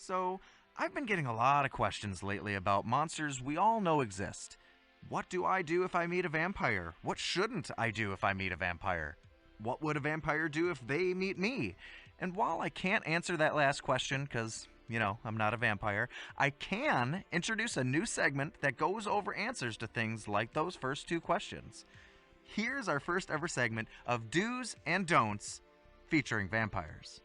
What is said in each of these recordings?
So, I've been getting a lot of questions lately about monsters we all know exist. What do I do if I meet a vampire? What shouldn't I do if I meet a vampire? What would a vampire do if they meet me? And while I can't answer that last question, because, I'm not a vampire, I can introduce a new segment that goes over answers to things like those first two questions. Here's our first ever segment of Do's and Don'ts featuring vampires.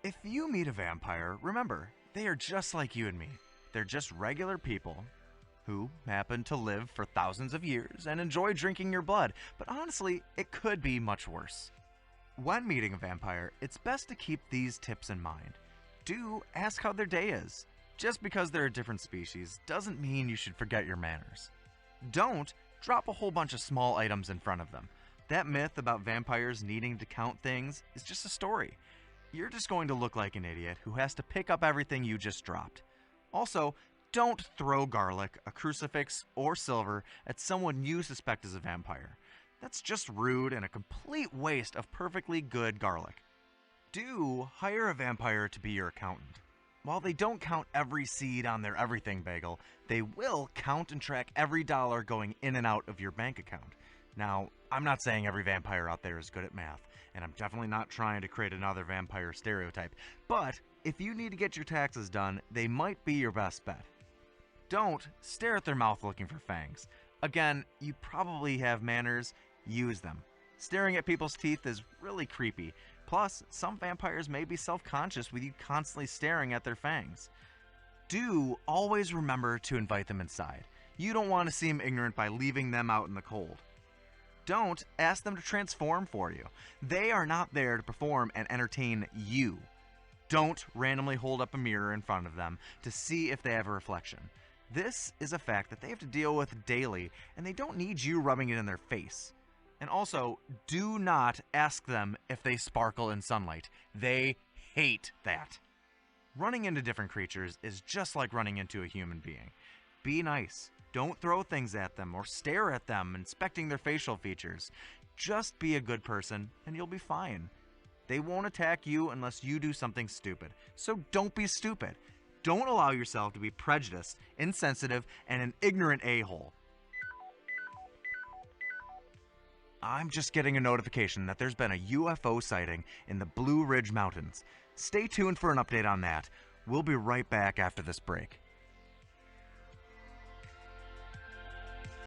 If you meet a vampire, remember, they are just like you and me. They're just regular people who happen to live for thousands of years and enjoy drinking your blood, but honestly, it could be much worse. When meeting a vampire, it's best to keep these tips in mind. Do ask how their day is. Just because they're a different species doesn't mean you should forget your manners. Don't drop a whole bunch of small items in front of them. That myth about vampires needing to count things is just a story. You're just going to look like an idiot who has to pick up everything you just dropped. Also, don't throw garlic, a crucifix, or silver at someone you suspect is a vampire. That's just rude and a complete waste of perfectly good garlic. Do hire a vampire to be your accountant. While they don't count every seed on their everything bagel, they will count and track every dollar going in and out of your bank account. Now, I'm not saying every vampire out there is good at math, and I'm definitely not trying to create another vampire stereotype, but if you need to get your taxes done, they might be your best bet. Don't stare at their mouth looking for fangs. Again, you probably have manners, use them. Staring at people's teeth is really creepy. Plus, some vampires may be self-conscious with you constantly staring at their fangs. Do always remember to invite them inside. You don't want to seem ignorant by leaving them out in the cold. Don't ask them to transform for you. They are not there to perform and entertain you. Don't randomly hold up a mirror in front of them to see if they have a reflection. This is a fact that they have to deal with daily, and they don't need you rubbing it in their face. And also, do not ask them if they sparkle in sunlight. They hate that. Running into different creatures is just like running into a human being. Be nice. Don't throw things at them or stare at them, inspecting their facial features. Just be a good person, and you'll be fine. They won't attack you unless you do something stupid. So don't be stupid. Don't allow yourself to be prejudiced, insensitive, and an ignorant a-hole. I'm just getting a notification that there's been a UFO sighting in the Blue Ridge Mountains. Stay tuned for an update on that. We'll be right back after this break.